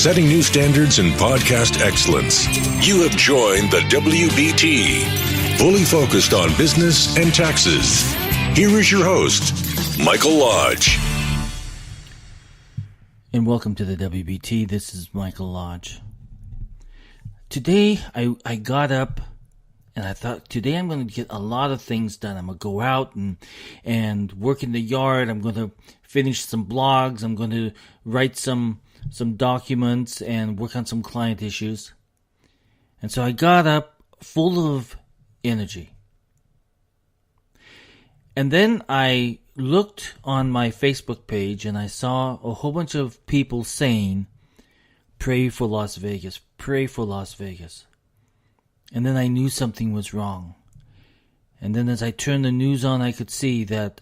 setting new standards in podcast excellence. You have joined the WBT, fully focused on business and taxes. Here is your host, Michael Lodge. And welcome to the WBT. This is Michael Lodge. Today, I got up and I thought, today I'm going to get a lot of things done. I'm going to go out and work in the yard. I'm going to finish some blogs. I'm going to write some documents and work on some client issues. And so I got up full of energy. And then I looked on my Facebook page and I saw a whole bunch of people saying, pray for Las Vegas, pray for Las Vegas. And then I knew something was wrong. And then as I turned the news on, I could see that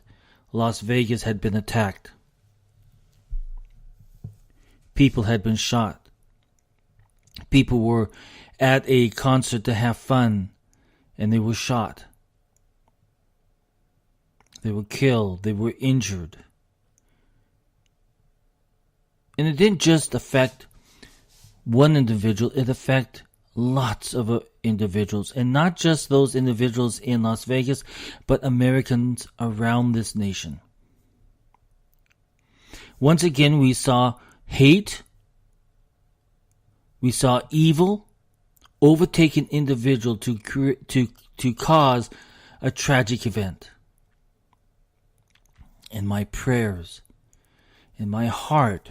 Las Vegas had been attacked. People had been shot. People were at a concert to have fun, and they were shot. They were killed. They were injured. And it didn't just affect one individual. It affected lots of individuals. And not just those individuals in Las Vegas, but Americans around this nation. Once again, we saw hate. We saw evil overtake an individual to cause a tragic event. And my prayers and my heart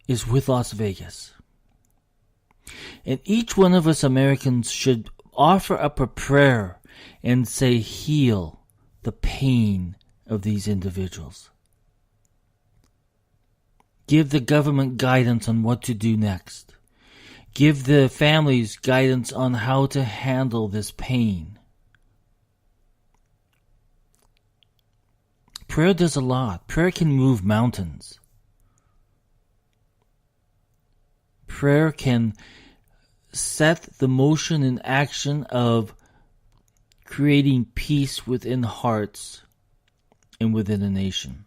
is with Las Vegas. And each one of us Americans should offer up a prayer and say, heal the pain of these individuals. Give the government guidance on what to do next. Give the families guidance on how to handle this pain. Prayer does a lot. Prayer can move mountains. Prayer can set the motion and action of creating peace within hearts and within a nation.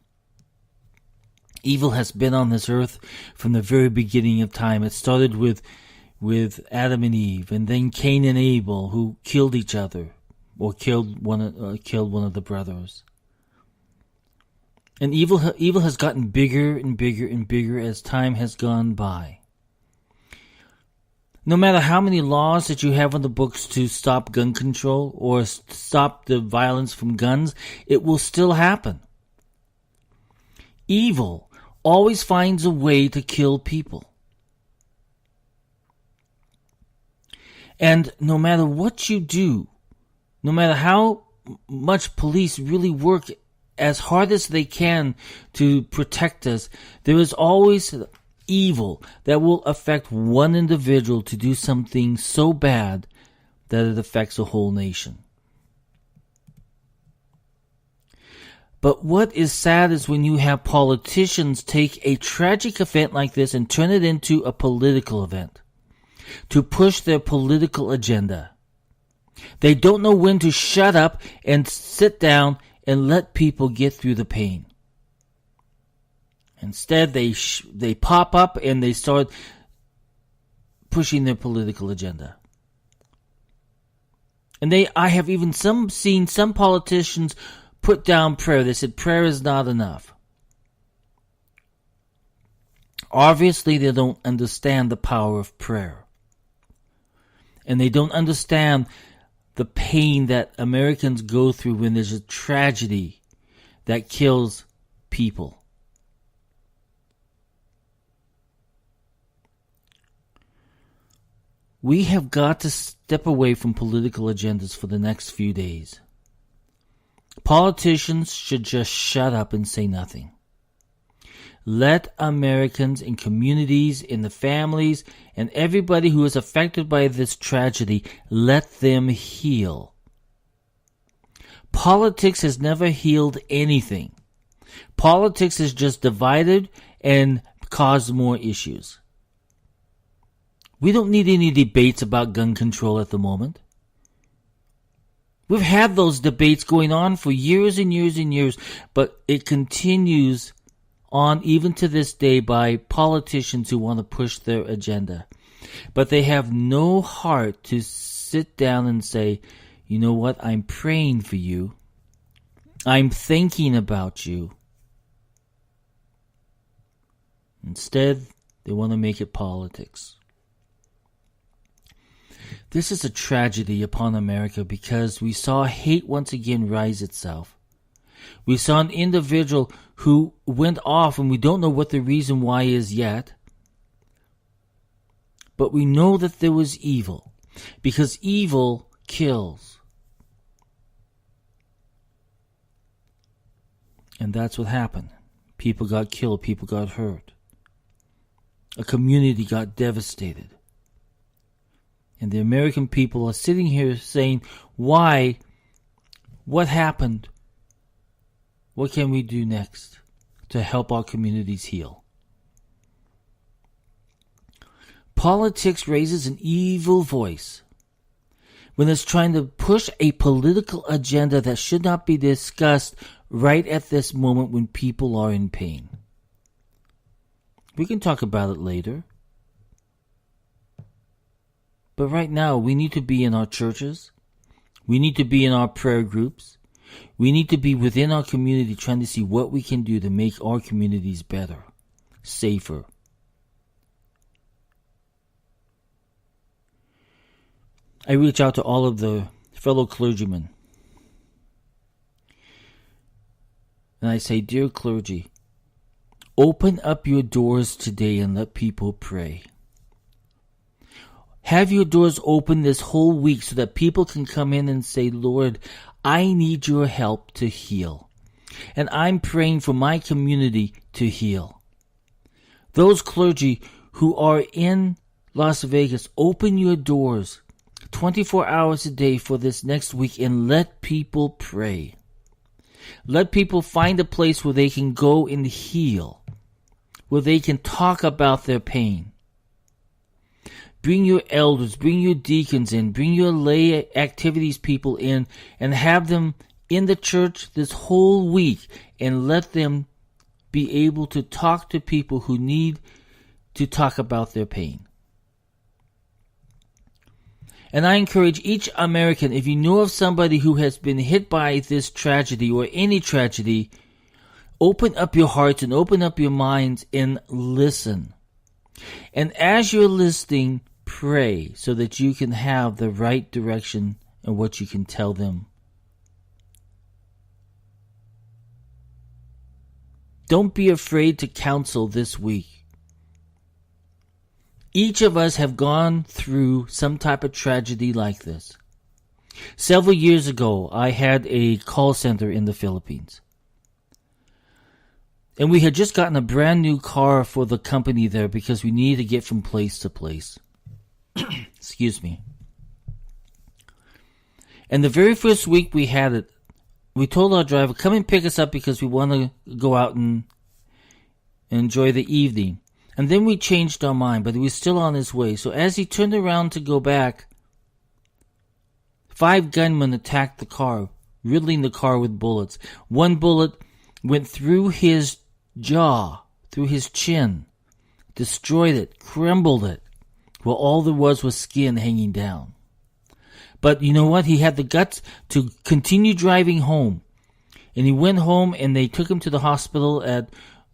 Evil has been on this earth from the very beginning of time. It started with Adam and Eve, and then Cain and Abel, who killed each other or killed one of the brothers. And evil has gotten bigger and bigger and bigger as time has gone by. No matter how many laws that you have on the books to stop gun control or stop the violence from guns, it will still happen. Evil always finds a way to kill people. And no matter what you do, no matter how much police really work as hard as they can to protect us, there is always evil that will affect one individual to do something so bad that it affects a whole nation. But what is sad is when you have politicians take a tragic event like this and turn it into a political event to push their political agenda. They don't know when to shut up and sit down and let people get through the pain. Instead, they pop up and they start pushing their political agenda. And I have even seen some politicians put down prayer. They said prayer is not enough. Obviously, they don't understand the power of prayer. And they don't understand the pain that Americans go through when there's a tragedy that kills people. We have got to step away from political agendas for the next few days. Politicians should just shut up and say nothing. Let Americans in communities, in the families, and everybody who is affected by this tragedy, let them heal. Politics has never healed anything. Politics has just divided and caused more issues. We don't need any debates about gun control at the moment. We've had those debates going on for years and years and years, but it continues on even to this day by politicians who want to push their agenda. But they have no heart to sit down and say, you know what, I'm praying for you. I'm thinking about you. Instead, they want to make it politics. This is a tragedy upon America because we saw hate once again rise itself. We saw an individual who went off, and we don't know what the reason why is yet. But we know that there was evil, because evil kills. And that's what happened. People got killed, people got hurt. A community got devastated. And the American people are sitting here saying, why? What happened? What can we do next to help our communities heal? Politics raises an evil voice when it's trying to push a political agenda that should not be discussed right at this moment when people are in pain. We can talk about it later. But right now, we need to be in our churches. We need to be in our prayer groups. We need to be within our community trying to see what we can do to make our communities better, safer. I reach out to all of the fellow clergymen. And I say, dear clergy, open up your doors today and let people pray. Have your doors open this whole week so that people can come in and say, Lord, I need your help to heal. And I'm praying for my community to heal. Those clergy who are in Las Vegas, open your doors 24 hours a day for this next week and let people pray. Let people find a place where they can go and heal, where they can talk about their pain. Bring your elders, bring your deacons in, bring your lay activities people in, and have them in the church this whole week and let them be able to talk to people who need to talk about their pain. And I encourage each American, if you know of somebody who has been hit by this tragedy or any tragedy, open up your hearts and open up your minds and listen. And as you're listening, pray so that you can have the right direction and what you can tell them. Don't be afraid to counsel this week. Each of us have gone through some type of tragedy like this. Several years ago, I had a call center in the Philippines. And we had just gotten a brand new car for the company there because we needed to get from place to place. Excuse me. And the very first week we had it, we told our driver, come and pick us up because we want to go out and enjoy the evening. And then we changed our mind, but he was still on his way. So as he turned around to go back, 5 gunmen attacked the car, riddling the car with bullets. One bullet went through his jaw, through his chin, destroyed it, crumbled it. Well, all there was skin hanging down. But you know what? He had the guts to continue driving home. And he went home and they took him to the hospital at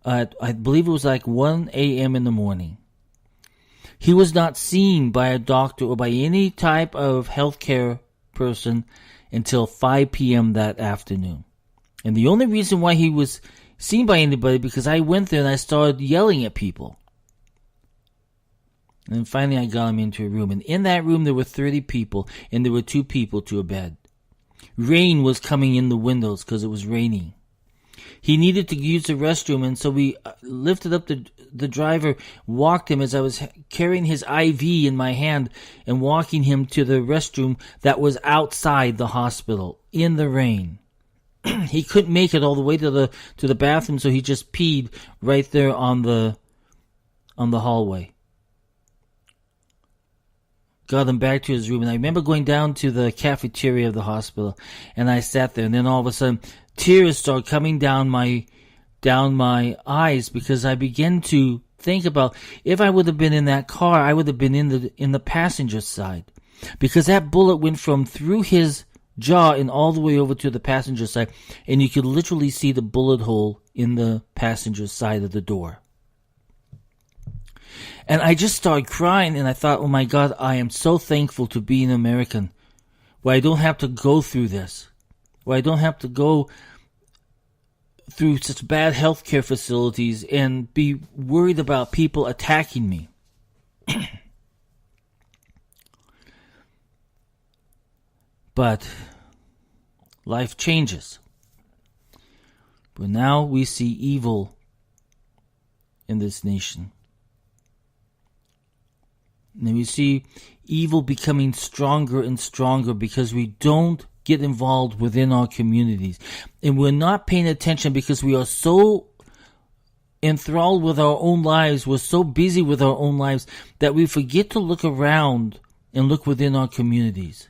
I believe it was like 1 a.m. in the morning. He was not seen by a doctor or by any type of healthcare person until 5 p.m. that afternoon. And the only reason why he was seen by anybody because I went there and I started yelling at people. And then finally I got him into a room. And in that room there were 30 people and there were 2 people to a bed. Rain was coming in the windows because it was raining. He needed to use the restroom, and so we lifted up the driver, walked him as I was carrying his IV in my hand and walking him to the restroom that was outside the hospital in the rain. He couldn't make it all the way to the bathroom, so he just peed right there on the hallway. Got him back to his room, and I remember going down to the cafeteria of the hospital, and I sat there, and then all of a sudden, tears started coming down my down my eyes because I began to think about if I would have been in that car, I would have been in the passenger side, because that bullet went from through his jaw and all the way over to the passenger side, and you could literally see the bullet hole in the passenger side of the door. And I just started crying, and I thought, oh my God, I am so thankful to be an American, where I don't have to go through this, where I don't have to go through such bad healthcare facilities and be worried about people attacking me. But life changes. But now we see evil in this nation. And we see evil becoming stronger and stronger because we don't get involved within our communities. And we're not paying attention because we are so enthralled with our own lives, we're so busy with our own lives, that we forget to look around and look within our communities.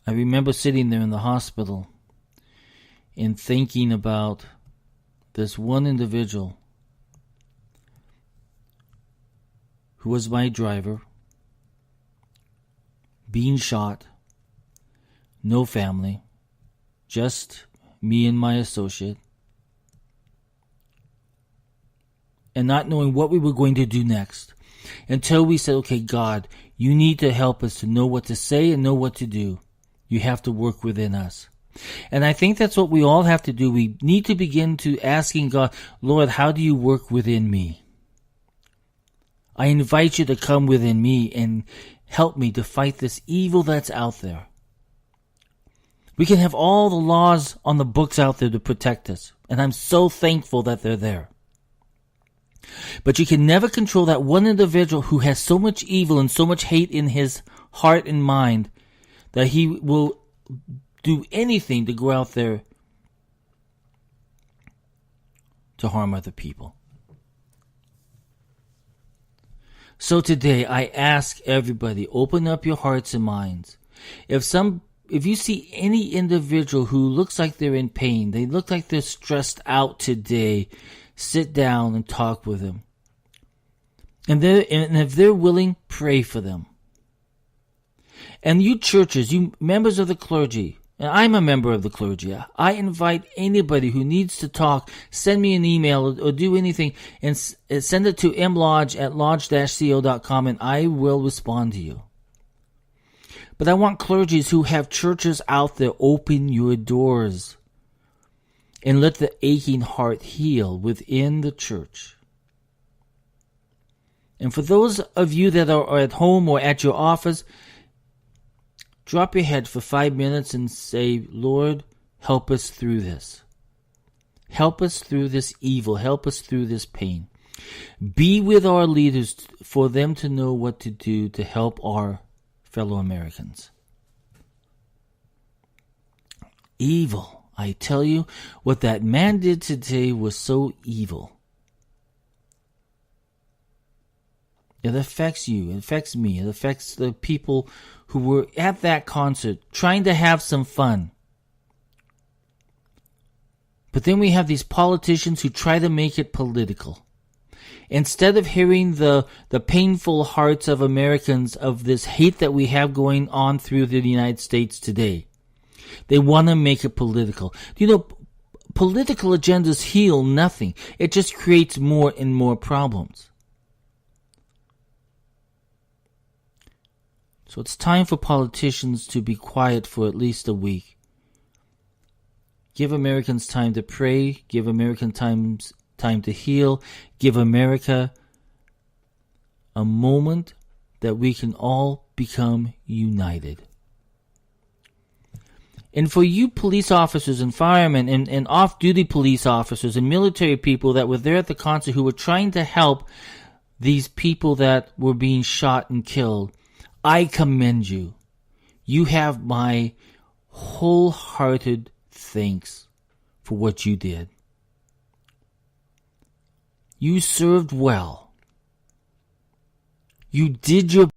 I remember sitting there in the hospital and thinking about this one individual who was my driver, being shot, no family, just me and my associate, and not knowing what we were going to do next, until we said, okay, God, you need to help us to know what to say and know what to do. You have to work within us. And I think that's what we all have to do. We need to begin to asking God, Lord, how do you work within me? I invite you to come within me and help me to fight this evil that's out there. We can have all the laws on the books out there to protect us, and I'm so thankful that they're there. But you can never control that one individual who has so much evil and so much hate in his heart and mind that he will do anything to go out there to harm other people. So today I ask everybody, open up your hearts and minds. If you see any individual who looks like they're in pain, they look like they're stressed out today, sit down and talk with them. And if they're willing, pray for them. And you churches, you members of the clergy, and I'm a member of the clergy, I invite anybody who needs to talk, send me an email or do anything, and send it to mlodge@lodge-co.com, and I will respond to you. But I want clergies who have churches out there, open your doors and let the aching heart heal within the church. And for those of you that are at home or at your office, drop your head for 5 minutes and say, Lord, help us through this. Help us through this evil. Help us through this pain. Be with our leaders for them to know what to do to help our fellow Americans. Evil. I tell you, what that man did today was so evil. It affects you, it affects me, it affects the people who were at that concert trying to have some fun. But then we have these politicians who try to make it political. Instead of hearing the painful hearts of Americans of this hate that we have going on through the United States today, they want to make it political. You know, political agendas heal nothing. It just creates more and more problems. So it's time for politicians to be quiet for at least a week. Give Americans time to pray. Give Americans time to heal. Give America a moment that we can all become united. And for you police officers and firemen and off-duty police officers and military people that were there at the concert who were trying to help these people that were being shot and killed, I commend you. You have my wholehearted thanks for what you did. You served well. You did your